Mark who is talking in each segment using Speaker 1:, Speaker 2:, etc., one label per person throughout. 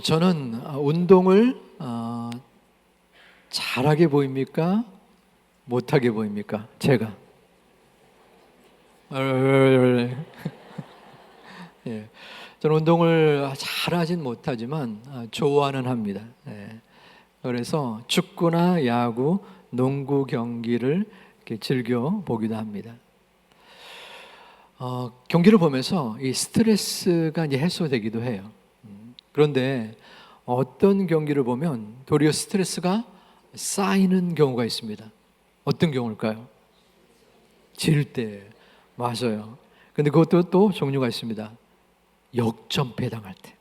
Speaker 1: 저는 운동을 잘하게 보입니까? 못하게 보입니까? 제가. 예. 저는 운동을 잘하진 못하지만 좋아는 합니다. 예. 그래서 축구나 야구, 농구 경기를 이렇게 즐겨 보기도 합니다. 경기를 보면서 이 스트레스가 이제 해소되기도 해요. 그런데 어떤 경기를 보면 도리어 스트레스가 쌓이는 경우가 있습니다. 어떤 경우일까요? 질 때. 맞아요. 근데 그것도 또 종류가 있습니다. 역전패 당할 때.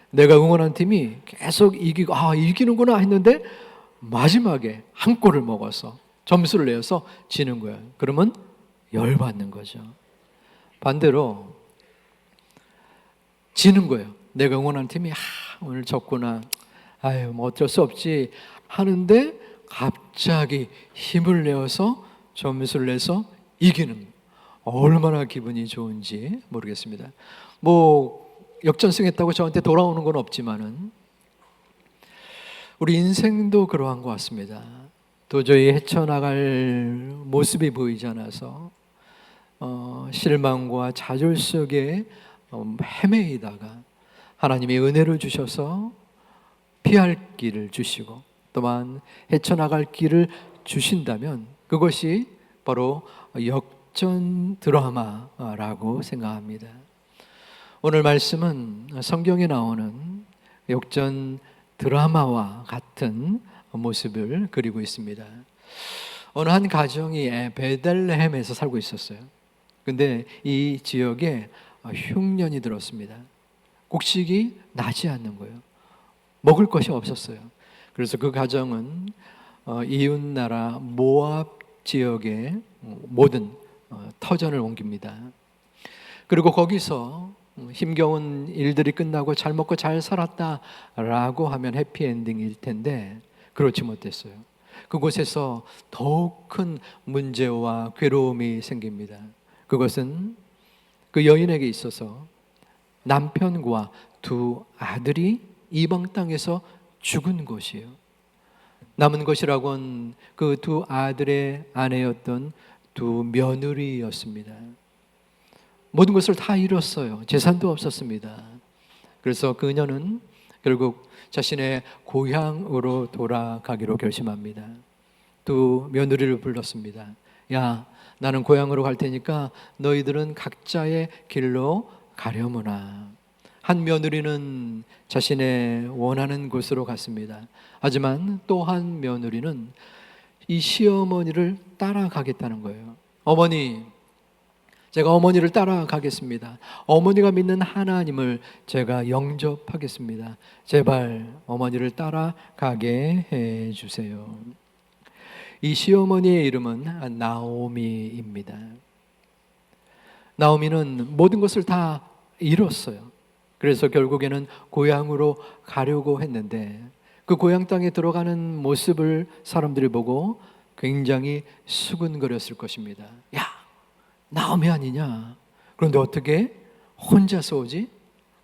Speaker 1: 내가 응원한 팀이 계속 이기고 이기는구나 했는데 마지막에 한 골을 먹어서 점수를 내서 지는 거예요. 그러면 열받는 거죠. 반대로 지는 거예요. 내가 응원한 팀이 오늘 졌구나, 뭐 어쩔 수 없지 하는데 갑자기 힘을 내어서 점수를 내서 이기는, 얼마나 기분이 좋은지 모르겠습니다. 뭐 역전승했다고 저한테 돌아오는 건 없지만은 우리 인생도 그러한 것 같습니다. 도저히 헤쳐나갈 모습이 보이지 않아서 실망과 좌절 속에 헤매이다가 하나님의 은혜를 주셔서 피할 길을 주시고 또한 헤쳐나갈 길을 주신다면 그것이 바로 역전 드라마라고 생각합니다. 오늘 말씀은 성경에 나오는 역전 드라마와 같은 모습을 그리고 있습니다. 어느 한 가정이 베들레헴에서 살고 있었어요. 근데 이 지역에 흉년이 들었습니다. 곡식이 나지 않는 거예요. 먹을 것이 없었어요. 그래서 그 가정은 이웃나라 모압 지역에 모든 터전을 옮깁니다. 그리고 거기서 힘겨운 일들이 끝나고 잘 먹고 잘 살았다라고 하면 해피엔딩일 텐데 그렇지 못했어요. 그곳에서 더욱 큰 문제와 괴로움이 생깁니다. 그것은 그 여인에게 있어서 남편과 두 아들이 이방 땅에서 죽은 것이에요. 남은 것이라곤 그 두 아들의 아내였던 두 며느리였습니다. 모든 것을 다 잃었어요. 재산도 없었습니다. 그래서 그녀는 결국 자신의 고향으로 돌아가기로 결심합니다. 두 며느리를 불렀습니다. 야, 나는 고향으로 갈 테니까 너희들은 각자의 길로 가려무나. 한 며느리는 자신의 원하는 곳으로 갔습니다. 하지만 또 한 며느리는 이 시어머니를 따라가겠다는 거예요. 어머니, 제가 어머니를 따라가겠습니다. 어머니가 믿는 하나님을 제가 영접하겠습니다. 제발 어머니를 따라가게 해주세요. 이 시어머니의 이름은 나오미입니다. 나오미는 모든 것을 다 잃었어요. 그래서 결국에는 고향으로 가려고 했는데 그 고향 땅에 들어가는 모습을 사람들이 보고 굉장히 수근거렸을 것입니다. 야, 나오미 아니냐? 그런데 어떻게 혼자서 오지?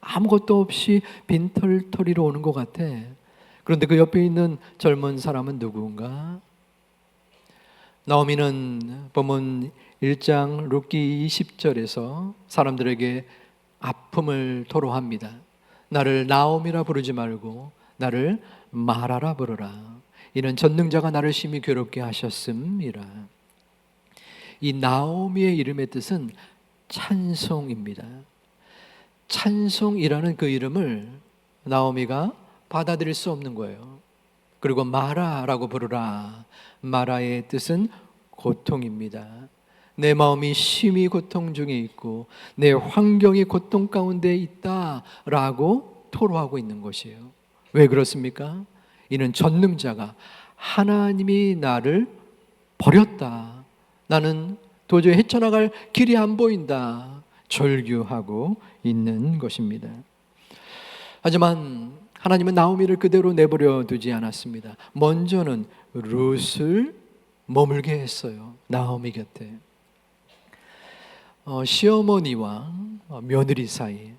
Speaker 1: 아무것도 없이 빈털터리로 오는 것 같아. 그런데 그 옆에 있는 젊은 사람은 누구인가? 나오미는 본문 1장 룻기 20절에서 사람들에게 아픔을 토로합니다. 나를 나오미라 부르지 말고 나를 마라라 부르라. 이는 전능자가 나를 심히 괴롭게 하셨음이라. 이 나오미의 이름의 뜻은 찬송입니다. 찬송이라는 그 이름을 나오미가 받아들일 수 없는 거예요. 그리고 마라라고 부르라. 마라의 뜻은 고통입니다. 내 마음이 심히 고통 중에 있고 내 환경이 고통 가운데 있다라고 토로하고 있는 것이에요. 왜 그렇습니까? 이는 전능자가 하나님이 나를 버렸다. 나는 도저히 헤쳐나갈 길이 안 보인다. 절규하고 있는 것입니다. 하지만 하나님은 나오미를 그대로 내버려 두지 않았습니다. 먼저는 룻을 머물게 했어요. 나오미 곁에. 시어머니와 며느리 사이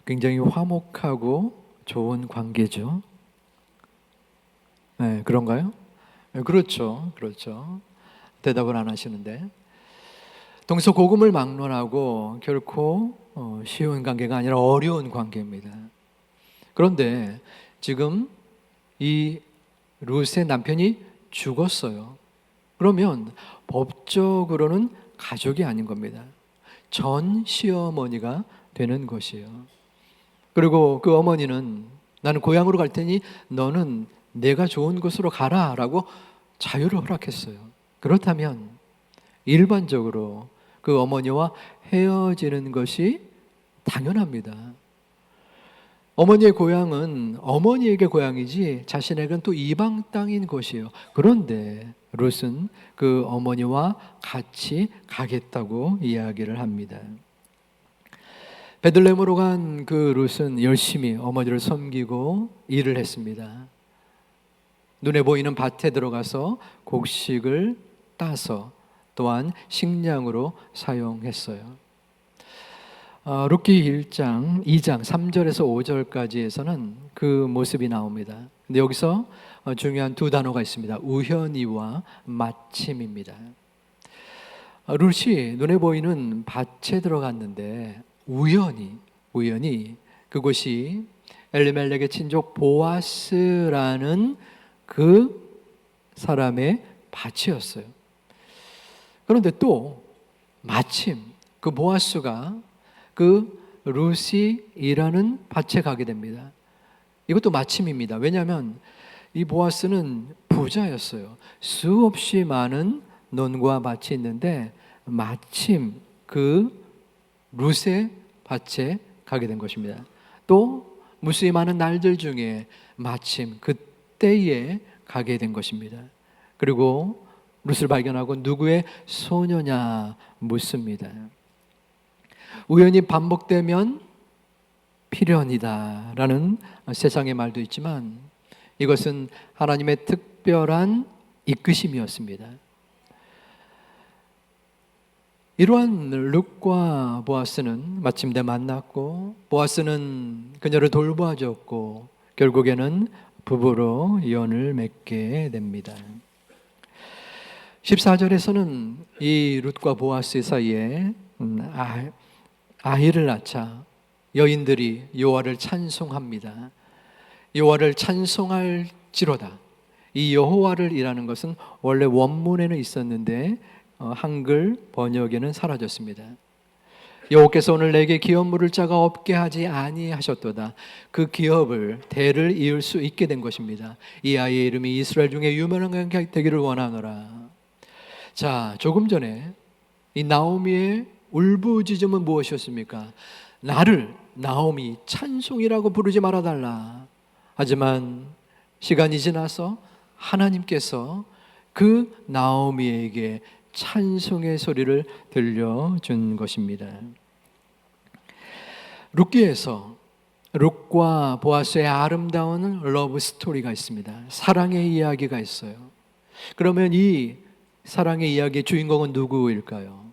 Speaker 1: 굉장히 화목하고 좋은 관계죠. 네, 그런가요? 네, 그렇죠. 그렇죠. 대답을 안 하시는데. 동서고금을 막론하고 결코 쉬운 관계가 아니라 어려운 관계입니다. 그런데 지금 이 룻의 남편이 죽었어요. 그러면 법적으로는 가족이 아닌 겁니다. 전 시어머니가 되는 것이에요. 그리고 그 어머니는 나는 고향으로 갈 테니 너는 내가 좋은 곳으로 가라 라고 자유를 허락했어요. 그렇다면 일반적으로 그 어머니와 헤어지는 것이 당연합니다. 어머니의 고향은 어머니에게 고향이지 자신에게는 또 이방 땅인 곳이에요. 그런데 룻은 그 어머니와 같이 가겠다고 이야기를 합니다. 베들레헴으로 간 그 룻은 열심히 어머니를 섬기고 일을 했습니다. 눈에 보이는 밭에 들어가서 곡식을 따서 또한 식량으로 사용했어요. 룻기 1장, 2장 3절에서 5절까지에서는 그 모습이 나옵니다. 근데 여기서 중요한 두 단어가 있습니다. 우연히와 마침입니다. 룻이 눈에 보이는 밭에 들어갔는데 우연히 그곳이 엘리멜렉의 친족 보아스라는 그 사람의 밭이었어요. 그런데 또 마침 그 보아스가 그 룻이 일하는 밭에 가게 됩니다. 이것도 마침입니다. 왜냐하면 이 보아스는 부자였어요. 수없이 많은 논과 밭이 있는데 마침 그 룻의 밭에 가게 된 것입니다. 또 무수히 많은 날들 중에 마침 그때에 가게 된 것입니다. 그리고 룻을 발견하고 누구의 소녀냐 묻습니다. 우연히 반복되면 필연이다라는 세상의 말도 있지만 이것은 하나님의 특별한 이끄심이었습니다. 이러한 룻과 보아스는 마침내 만났고 보아스는 그녀를 돌봐줬고 결국에는 부부로 연을 맺게 됩니다. 14절에서는 이 룻과 보아스 사이에 아이를 낳자 여인들이 여호와를 찬송합니다. 여호와를 찬송할지로다. 이 여호와를 이라는 것은 원래 원문에는 있었는데 한글 번역에는 사라졌습니다. 여호와께서 오늘 내게 기업 물을 자가 없게 하지 아니하셨도다. 그 기업을 대를 이을 수 있게 된 것입니다. 이 아이의 이름이 이스라엘 중에 유명한 게 되기를 원하노라. 자, 조금 전에 이 나오미의 울부짖음은 무엇이었습니까? 나를 나오미 찬송이라고 부르지 말아달라. 하지만 시간이 지나서 하나님께서 그 나오미에게 찬송의 소리를 들려준 것입니다. 룻기에서 룻과 보아스의 아름다운 러브 스토리가 있습니다. 사랑의 이야기가 있어요. 그러면 이 사랑의 이야기의 주인공은 누구일까요?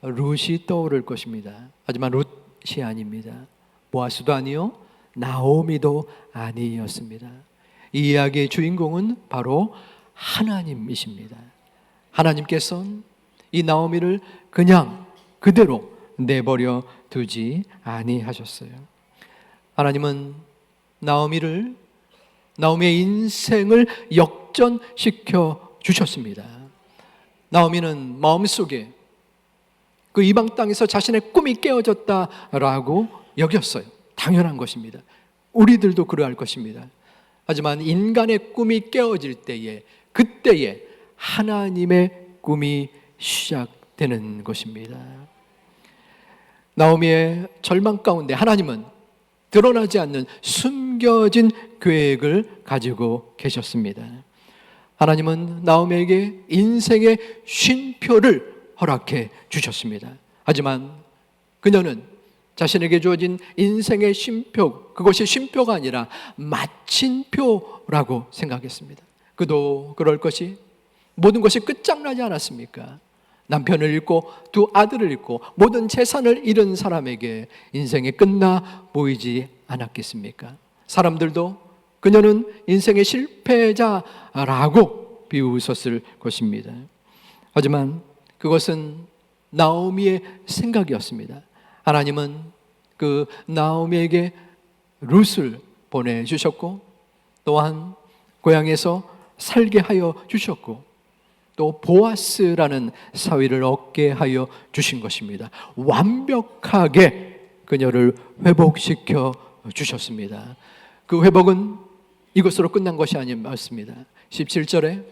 Speaker 1: 룻이 떠오를 것입니다. 하지만 룻이 아닙니다. 보아스도 아니요, 나오미도 아니었습니다. 이 이야기의 주인공은 바로 하나님이십니다. 하나님께서는 이 나오미를 그냥 그대로 내버려 두지 아니하셨어요. 하나님은 나오미의 인생을 역전시켜 주셨습니다. 나오미는 마음속에 그 이방 땅에서 자신의 꿈이 깨어졌다라고 여겼어요. 당연한 것입니다. 우리들도 그러할 것입니다. 하지만 인간의 꿈이 깨어질 때에 그때에 하나님의 꿈이 시작되는 것입니다. 나오미의 절망 가운데 하나님은 드러나지 않는 숨겨진 계획을 가지고 계셨습니다. 하나님은 나오미에게 인생의 쉼표를 허락해 주셨습니다. 하지만 그녀는 자신에게 주어진 인생의 쉼표, 그것이 쉼표가 아니라 마침표라고 생각했습니다. 그도 그럴 것이 모든 것이 끝장나지 않았습니까? 남편을 잃고 두 아들을 잃고 모든 재산을 잃은 사람에게 인생이 끝나 보이지 않았겠습니까? 사람들도 그녀는 인생의 실패자라고 비웃었을 것입니다. 하지만 그것은 나오미의 생각이었습니다. 하나님은 그 나오미에게 룻을 보내주셨고, 또한 고향에서 살게 하여 주셨고, 또 보아스라는 사위를 얻게 하여 주신 것입니다. 완벽하게 그녀를 회복시켜 주셨습니다. 그 회복은 이것으로 끝난 것이 아니었습니다. 17절에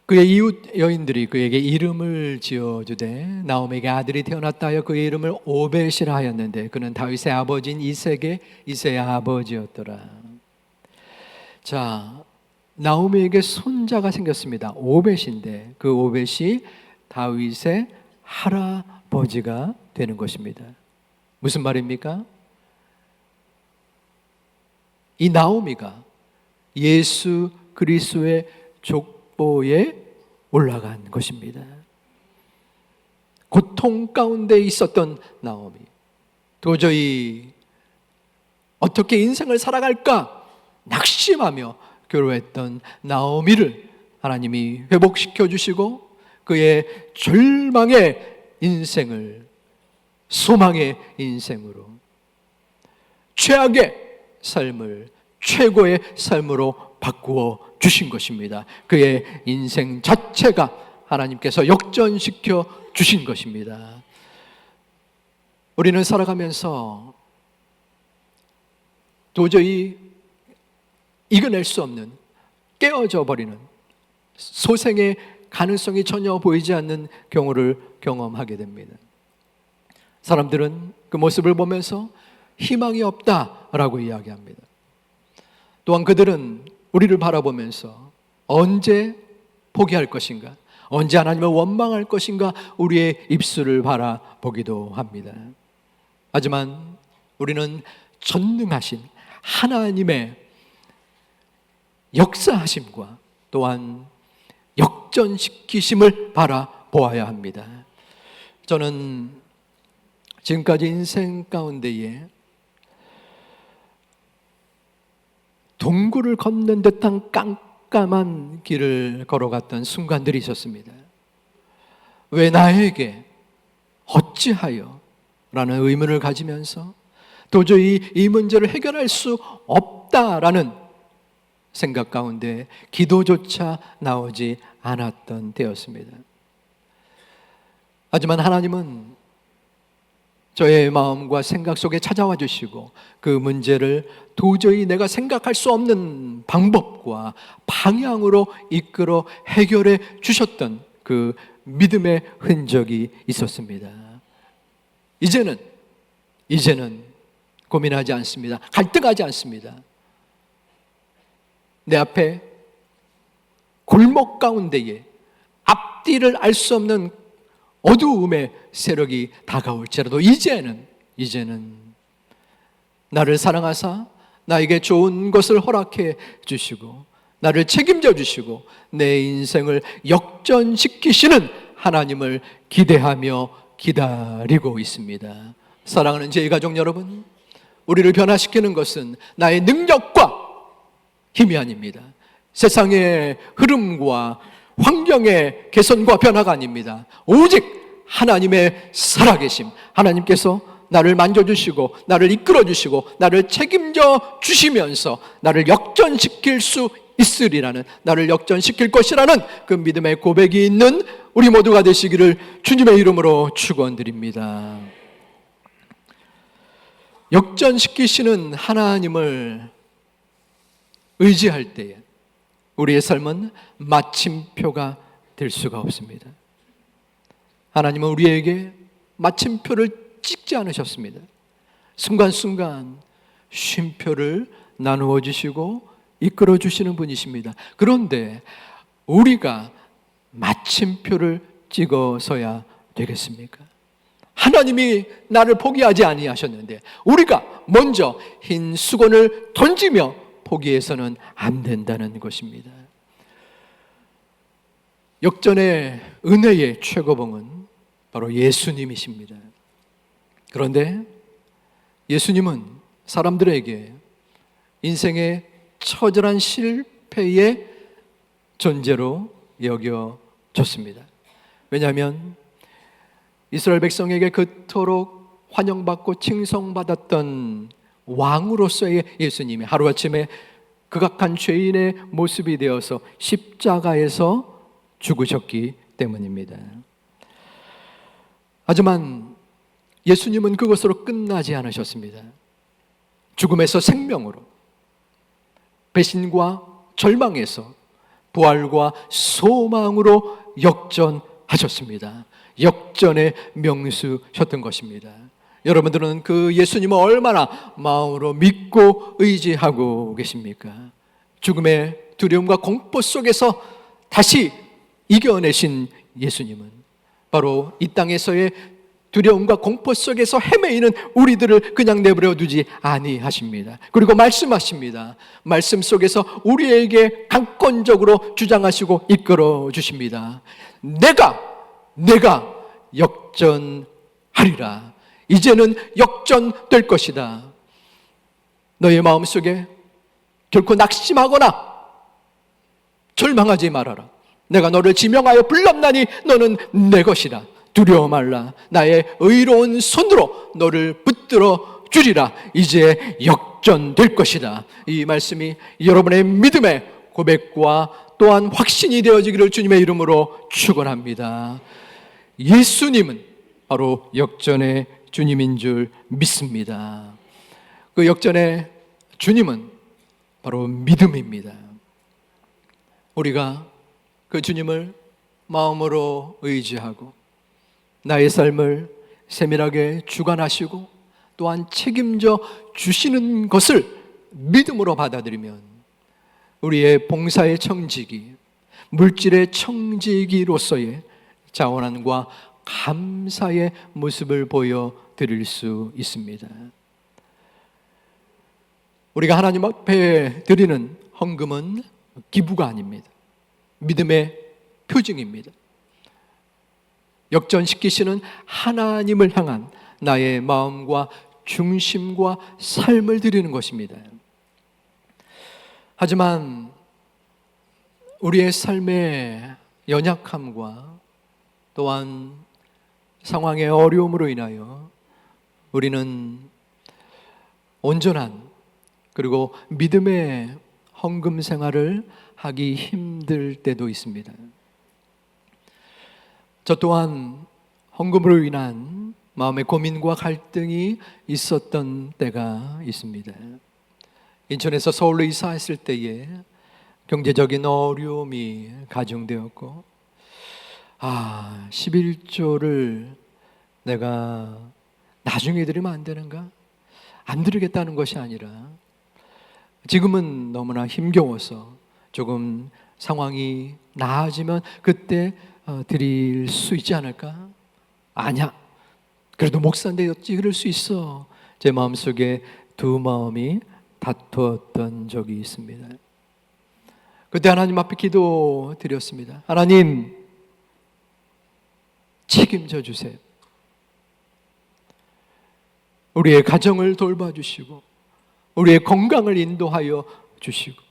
Speaker 1: 그의 이웃 여인들이 그에게 이름을 지어주되 나오미에게 아들이 태어났다 하여 그의 이름을 오벳이라 하였는데 그는 다윗의 아버지인 이새의 아버지였더라. 자, 나오미에게 손자가 생겼습니다. 오벳인데 그 오벳이 다윗의 할아버지가 되는 것입니다. 무슨 말입니까? 이 나오미가 예수 그리스도의 족보에 올라간 것입니다. 고통 가운데 있었던 나오미, 도저히 어떻게 인생을 살아갈까 낙심하며 괴로워했던 나오미를 하나님이 회복시켜 주시고 그의 절망의 인생을 소망의 인생으로, 최악의 삶을 최고의 삶으로 바꾸어 주신 것입니다. 그의 인생 자체가 하나님께서 역전시켜 주신 것입니다. 우리는 살아가면서 도저히 이겨낼 수 없는, 깨어져 버리는 소생의 가능성이 전혀 보이지 않는 경우를 경험하게 됩니다. 사람들은 그 모습을 보면서 희망이 없다라고 이야기합니다. 또한 그들은 우리를 바라보면서 언제 포기할 것인가, 언제 하나님을 원망할 것인가 우리의 입술을 바라보기도 합니다. 하지만 우리는 전능하신 하나님의 역사하심과 또한 역전시키심을 바라보아야 합니다. 저는 지금까지 인생 가운데에 동굴을 걷는 듯한 깜깜한 길을 걸어갔던 순간들이 있었습니다. 왜 나에게? 어찌하여? 라는 의문을 가지면서 도저히 이 문제를 해결할 수 없다라는 생각 가운데 기도조차 나오지 않았던 때였습니다. 하지만 하나님은 저의 마음과 생각 속에 찾아와 주시고 그 문제를 도저히 내가 생각할 수 없는 방법과 방향으로 이끌어 해결해 주셨던 그 믿음의 흔적이 있었습니다. 이제는 고민하지 않습니다. 갈등하지 않습니다. 내 앞에 골목 가운데에 앞뒤를 알 수 없는 어두움의 세력이 다가올지라도 이제는 나를 사랑하사 나에게 좋은 것을 허락해 주시고 나를 책임져 주시고 내 인생을 역전시키시는 하나님을 기대하며 기다리고 있습니다. 사랑하는 제 가족 여러분, 우리를 변화시키는 것은 나의 능력과 힘이 아닙니다. 세상의 흐름과 환경의 개선과 변화가 아닙니다. 오직 하나님의 살아계심, 하나님께서 나를 만져주시고 나를 이끌어주시고 나를 책임져 주시면서 나를 역전시킬 수 있으리라는, 나를 역전시킬 것이라는 그 믿음의 고백이 있는 우리 모두가 되시기를 주님의 이름으로 축원드립니다. 역전시키시는 하나님을 의지할 때에 우리의 삶은 마침표가 될 수가 없습니다. 하나님은 우리에게 마침표를 찍지 않으셨습니다. 순간순간 쉼표를 나누어 주시고 이끌어 주시는 분이십니다. 그런데 우리가 마침표를 찍어서야 되겠습니까? 하나님이 나를 포기하지 아니하셨는데 우리가 먼저 흰 수건을 던지며 포기해서는 안 된다는 것입니다. 역전의 은혜의 최고봉은 바로 예수님이십니다. 그런데 예수님은 사람들에게 인생의 처절한 실패의 존재로 여겨졌습니다. 왜냐하면 이스라엘 백성에게 그토록 환영받고 칭송받았던 왕으로서의 예수님이 하루아침에 극악한 죄인의 모습이 되어서 십자가에서 죽으셨기 때문입니다. 하지만 예수님은 그것으로 끝나지 않으셨습니다. 죽음에서 생명으로, 배신과 절망에서 부활과 소망으로 역전하셨습니다. 역전의 명수셨던 것입니다. 여러분들은 그 예수님을 얼마나 마음으로 믿고 의지하고 계십니까? 죽음의 두려움과 공포 속에서 다시 이겨내신 예수님은 바로 이 땅에서의 두려움과 공포 속에서 헤매이는 우리들을 그냥 내버려 두지 아니하십니다. 그리고 말씀하십니다. 말씀 속에서 우리에게 강권적으로 주장하시고 이끌어 주십니다. 내가 역전하리라. 이제는 역전될 것이다. 너의 마음속에 결코 낙심하거나 절망하지 말아라. 내가 너를 지명하여 불렀나니 너는 내 것이라. 두려워 말라. 나의 의로운 손으로 너를 붙들어 주리라. 이제 역전될 것이다. 이 말씀이 여러분의 믿음의 고백과 또한 확신이 되어지기를 주님의 이름으로 축원합니다. 예수님은 바로 역전의 주님인 줄 믿습니다. 그 역전의 주님은 바로 믿음입니다. 우리가 그 주님을 마음으로 의지하고 나의 삶을 세밀하게 주관하시고 또한 책임져 주시는 것을 믿음으로 받아들이면 우리의 봉사의 청지기, 물질의 청지기로서의 자원함과 감사의 모습을 보여드릴 수 있습니다. 우리가 하나님 앞에 드리는 헌금은 기부가 아닙니다. 믿음의 표징입니다. 역전시키시는 하나님을 향한 나의 마음과 중심과 삶을 드리는 것입니다. 하지만 우리의 삶의 연약함과 또한 상황의 어려움으로 인하여 우리는 온전한 그리고 믿음의 헌금 생활을 하기 힘들 때도 있습니다. 저 또한 헌금으로 인한 마음의 고민과 갈등이 있었던 때가 있습니다. 인천에서 서울로 이사했을 때에 경제적인 어려움이 가중되었고 11조를 내가 나중에 드리면 안 되는가? 안 드리겠다는 것이 아니라 지금은 너무나 힘겨워서 조금 상황이 나아지면 그때 드릴 수 있지 않을까? 아니야. 그래도 목사인데 어찌 그럴 수 있어. 제 마음속에 두 마음이 다투었던 적이 있습니다. 그때 하나님 앞에 기도 드렸습니다. 하나님, 책임져 주세요. 우리의 가정을 돌봐주시고 우리의 건강을 인도하여 주시고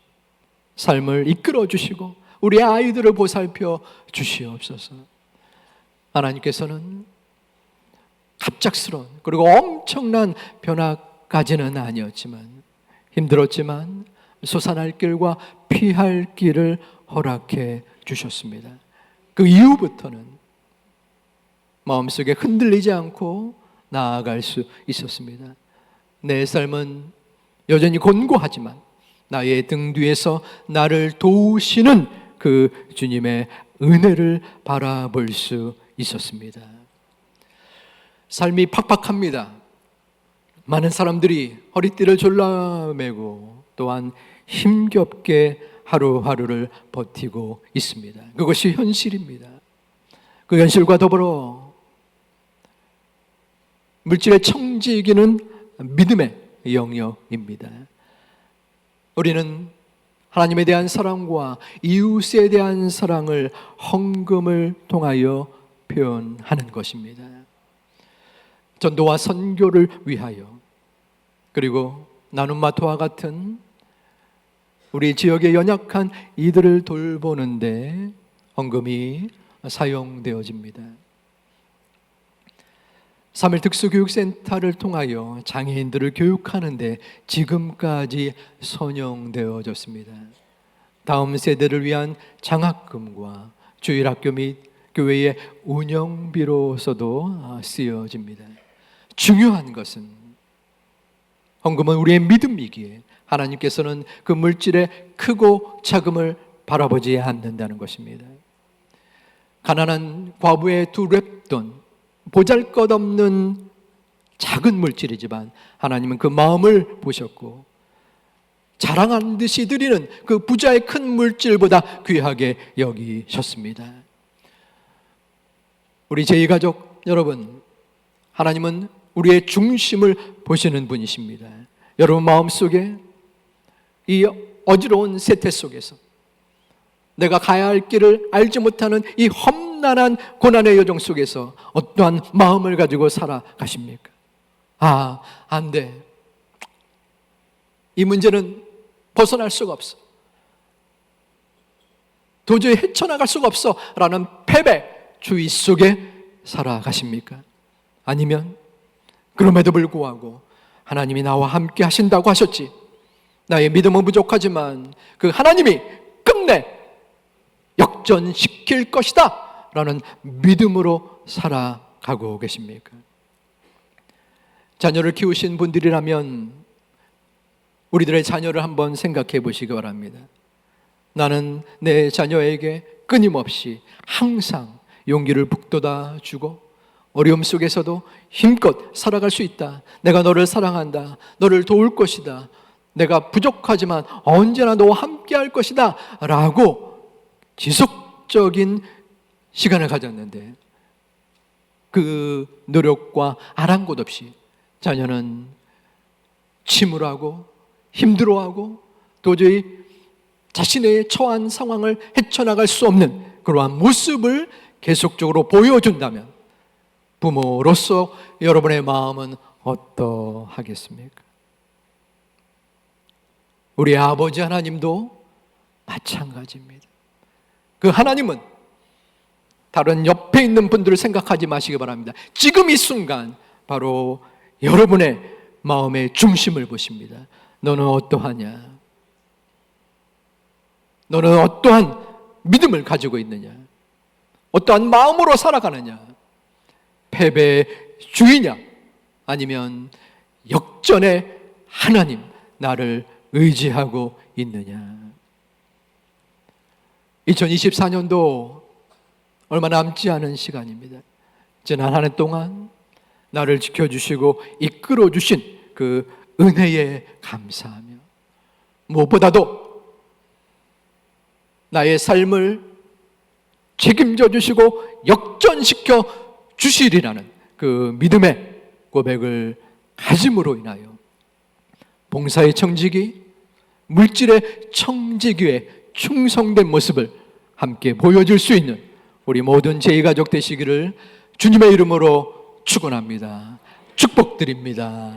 Speaker 1: 삶을 이끌어 주시고 우리의 아이들을 보살펴 주시옵소서. 하나님께서는 갑작스러운 그리고 엄청난 변화까지는 아니었지만 힘들었지만 솟아날 길과 피할 길을 허락해 주셨습니다. 그 이후부터는 마음속에 흔들리지 않고 나아갈 수 있었습니다. 내 삶은 여전히 곤고하지만 나의 등 뒤에서 나를 도우시는 그 주님의 은혜를 바라볼 수 있었습니다. 삶이 팍팍합니다. 많은 사람들이 허리띠를 졸라매고 또한 힘겹게 하루하루를 버티고 있습니다. 그것이 현실입니다. 그 현실과 더불어 물질의 청지기는 믿음의 영역입니다. 우리는 하나님에 대한 사랑과 이웃에 대한 사랑을 헌금을 통하여 표현하는 것입니다. 전도와 선교를 위하여 그리고 나눔마트와 같은 우리 지역의 연약한 이들을 돌보는데 헌금이 사용되어집니다. 3일 특수교육센터를 통하여 장애인들을 교육하는데 지금까지 선용되어졌습니다. 다음 세대를 위한 장학금과 주일학교 및 교회의 운영비로서도 쓰여집니다. 중요한 것은 헌금은 우리의 믿음이기에 하나님께서는 그 물질의 크고 작음을 바라보지 않는다는 것입니다. 가난한 과부의 두 랩돈, 보잘것없는 작은 물질이지만 하나님은 그 마음을 보셨고 자랑하는 듯이 드리는 그 부자의 큰 물질보다 귀하게 여기셨습니다. 우리 제2가족 여러분, 하나님은 우리의 중심을 보시는 분이십니다. 여러분 마음속에 이 어지러운 세태 속에서 내가 가야 할 길을 알지 못하는 이 험난한 고난의 여정 속에서 어떠한 마음을 가지고 살아가십니까? 안 돼. 이 문제는 벗어날 수가 없어. 도저히 헤쳐나갈 수가 없어 라는 패배주의 속에 살아가십니까? 아니면 그럼에도 불구하고 하나님이 나와 함께 하신다고 하셨지, 나의 믿음은 부족하지만 그 하나님이 끝내 역전시킬 것이다 라는 믿음으로 살아가고 계십니까? 자녀를 키우신 분들이라면 우리들의 자녀를 한번 생각해 보시기 바랍니다. 나는 내 자녀에게 끊임없이 항상 용기를 북돋아 주고 어려움 속에서도 힘껏 살아갈 수 있다. 내가 너를 사랑한다. 너를 도울 것이다. 내가 부족하지만 언제나 너와 함께 할 것이다 라고 지속적인 시간을 가졌는데 그 노력과 아랑곳 없이 자녀는 침울하고 힘들어하고 도저히 자신의 처한 상황을 헤쳐나갈 수 없는 그러한 모습을 계속적으로 보여준다면 부모로서 여러분의 마음은 어떠하겠습니까? 우리 아버지 하나님도 마찬가지입니다. 그 하나님은 다른 옆에 있는 분들을 생각하지 마시기 바랍니다. 지금 이 순간 바로 여러분의 마음의 중심을 보십니다. 너는 어떠하냐? 너는 어떠한 믿음을 가지고 있느냐? 어떠한 마음으로 살아가느냐? 패배주의냐? 아니면 역전의 하나님, 나를 의지하고 있느냐? 2024년도 얼마 남지 않은 시간입니다. 지난 한 해 동안 나를 지켜주시고 이끌어주신 그 은혜에 감사하며 무엇보다도 나의 삶을 책임져 주시고 역전시켜 주시리라는 그 믿음의 고백을 가짐으로 인하여 봉사의 청지기, 물질의 청지기에 충성된 모습을 함께 보여줄 수 있는 우리 모든 제2가족 되시기를 주님의 이름으로 축원합니다. 축복드립니다.